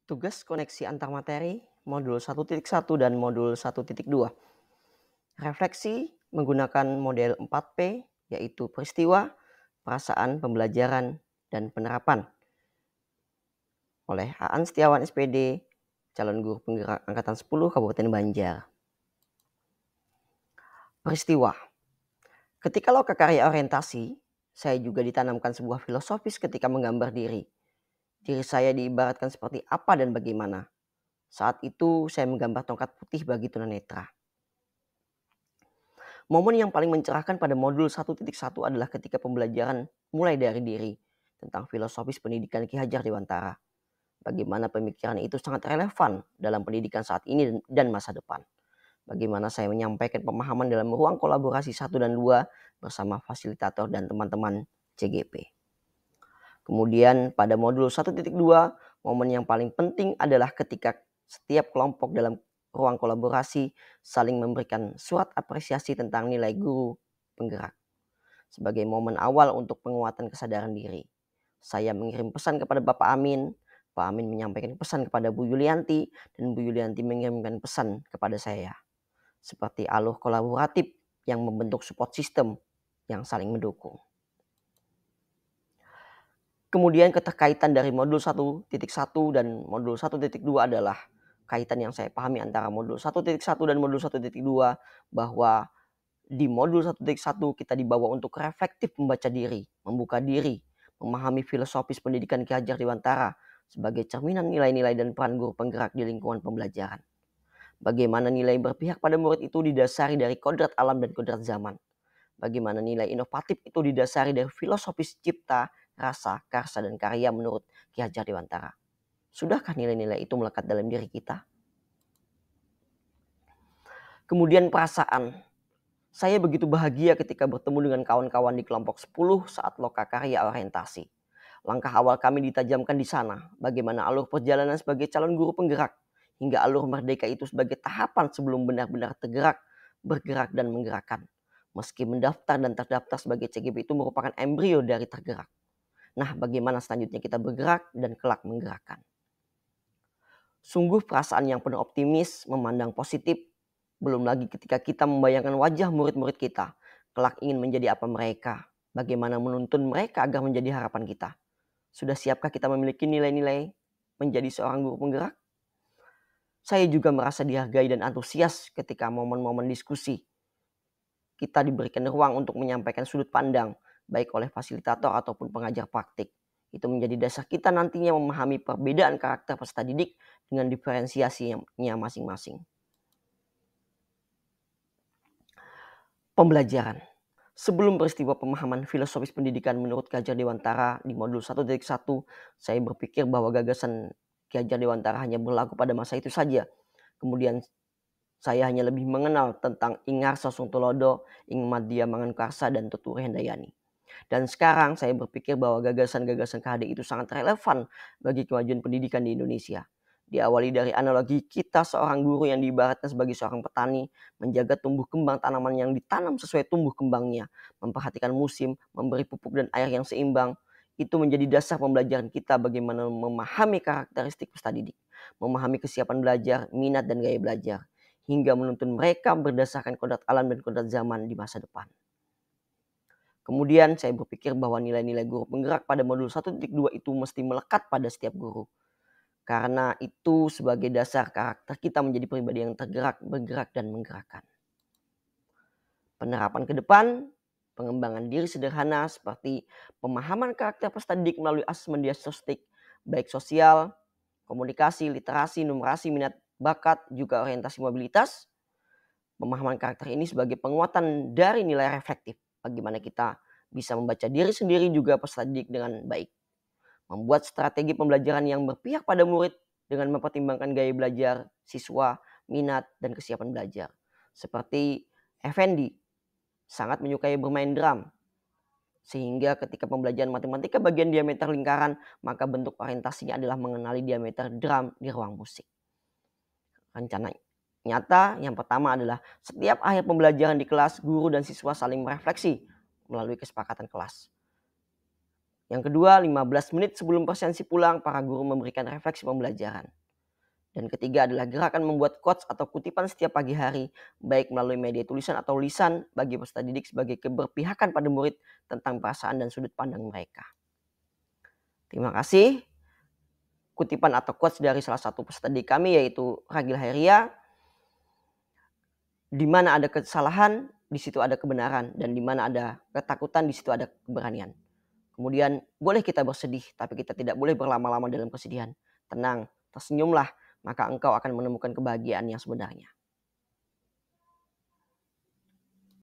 Tugas koneksi antar materi, modul 1.1 dan modul 1.2. Refleksi menggunakan model 4P, yaitu peristiwa, perasaan, pembelajaran, dan penerapan. Oleh Aan Setiawan SPD, calon guru penggerak Angkatan 10 Kabupaten Banjar. Peristiwa. Ketika lokakarya orientasi, saya juga ditanamkan sebuah filosofis ketika menggambar diri. Diri saya diibaratkan seperti apa dan bagaimana. Saat itu saya menggambar tongkat putih bagi tunanetra. Momen yang paling mencerahkan pada modul 1.1 adalah ketika pembelajaran mulai dari diri tentang filosofis pendidikan Ki Hajar Dewantara. Bagaimana pemikiran itu sangat relevan dalam pendidikan saat ini dan masa depan. Bagaimana saya menyampaikan pemahaman dalam ruang kolaborasi 1 dan 2 bersama fasilitator dan teman-teman CGP. Kemudian pada modul 1.2, momen yang paling penting adalah ketika setiap kelompok dalam ruang kolaborasi saling memberikan surat apresiasi tentang nilai guru penggerak. Sebagai momen awal untuk penguatan kesadaran diri, saya mengirim pesan kepada Bapak Amin, Pak Amin menyampaikan pesan kepada Bu Yulianti, dan Bu Yulianti mengirimkan pesan kepada saya. Seperti alur kolaboratif yang membentuk support system yang saling mendukung. Kemudian keterkaitan dari modul 1.1 dan modul 1.2 adalah kaitan yang saya pahami antara modul 1.1 dan modul 1.2, bahwa di modul 1.1 kita dibawa untuk reflektif membaca diri, membuka diri, memahami filosofis pendidikan Ki Hajar Dewantara sebagai cerminan nilai-nilai dan peran guru penggerak di lingkungan pembelajaran. Bagaimana nilai berpihak pada murid itu didasari dari kodrat alam dan kodrat zaman. Bagaimana nilai inovatif itu didasari dari filosofis cipta, rasa, karsa, dan karya menurut Ki Hajar Dewantara. Sudahkah nilai-nilai itu melekat dalam diri kita? Kemudian perasaan. Saya begitu bahagia ketika bertemu dengan kawan-kawan di kelompok 10 saat lokakarya orientasi. Langkah awal kami ditajamkan di sana, bagaimana alur perjalanan sebagai calon guru penggerak, hingga alur merdeka itu sebagai tahapan sebelum benar-benar tergerak, bergerak, dan menggerakkan. Meski mendaftar dan terdaftar sebagai CGP itu merupakan embrio dari tergerak. Nah, bagaimana selanjutnya kita bergerak dan kelak menggerakkan. Sungguh perasaan yang penuh optimis, memandang positif, belum lagi ketika kita membayangkan wajah murid-murid kita, kelak ingin menjadi apa mereka, bagaimana menuntun mereka agar menjadi harapan kita. Sudah siapkah kita memiliki nilai-nilai menjadi seorang guru penggerak? Saya juga merasa dihargai dan antusias ketika momen-momen diskusi kita diberikan ruang untuk menyampaikan sudut pandang, baik oleh fasilitator ataupun pengajar praktik. Itu menjadi dasar kita nantinya memahami perbedaan karakter peserta didik dengan diferensiasinya masing-masing. Pembelajaran. Sebelum peristiwa pemahaman filosofis pendidikan menurut Ki Hajar Dewantara di modul 1.1, saya berpikir bahwa gagasan Ki Hajar Dewantara hanya berlaku pada masa itu saja. Kemudian saya hanya lebih mengenal tentang Ingarso Sungtulodo, Ing Madya Mangankarsa, dan Tuturi Handayani. Dan sekarang saya berpikir bahwa gagasan-gagasan KHD itu sangat relevan bagi kemajuan pendidikan di Indonesia. Diawali dari analogi kita seorang guru yang diibaratkan sebagai seorang petani, menjaga tumbuh kembang tanaman yang ditanam sesuai tumbuh kembangnya, memperhatikan musim, memberi pupuk dan air yang seimbang. Itu menjadi dasar pembelajaran kita bagaimana memahami karakteristik peserta didik, memahami kesiapan belajar, minat dan gaya belajar, hingga menuntun mereka berdasarkan kodrat alam dan kodrat zaman di masa depan. Kemudian saya berpikir bahwa nilai-nilai guru penggerak pada modul 1.2 itu mesti melekat pada setiap guru. Karena itu sebagai dasar karakter kita menjadi pribadi yang tergerak, bergerak, dan menggerakkan. Penerapan ke depan, pengembangan diri sederhana seperti pemahaman karakter peserta didik melalui asesmen diagnostik, baik sosial, komunikasi, literasi, numerasi, minat, bakat, juga orientasi mobilitas. Pemahaman karakter ini sebagai penguatan dari nilai reflektif. Bagaimana kita bisa membaca diri sendiri juga peserta didik dengan baik. Membuat strategi pembelajaran yang berpihak pada murid dengan mempertimbangkan gaya belajar siswa, minat, dan kesiapan belajar. Seperti Effendi sangat menyukai bermain drum. Sehingga ketika pembelajaran matematika bagian diameter lingkaran, maka bentuk orientasinya adalah mengenali diameter drum di ruang musik. Rencana nyata yang pertama adalah setiap akhir pembelajaran di kelas, guru dan siswa saling merefleksi melalui kesepakatan kelas. Yang kedua, 15 menit sebelum presensi pulang, para guru memberikan refleksi pembelajaran. Dan ketiga adalah gerakan membuat quotes atau kutipan setiap pagi hari, baik melalui media tulisan atau lisan, bagi peserta didik sebagai keberpihakan pada murid tentang perasaan dan sudut pandang mereka. Terima kasih. Kutipan atau quotes dari salah satu peserta didik kami yaitu Ragil Hairia. Di mana ada kesalahan, di situ ada kebenaran, dan di mana ada ketakutan, di situ ada keberanian. Kemudian boleh kita bersedih, tapi kita tidak boleh berlama-lama dalam kesedihan. Tenang, tersenyumlah, maka engkau akan menemukan kebahagiaan yang sebenarnya.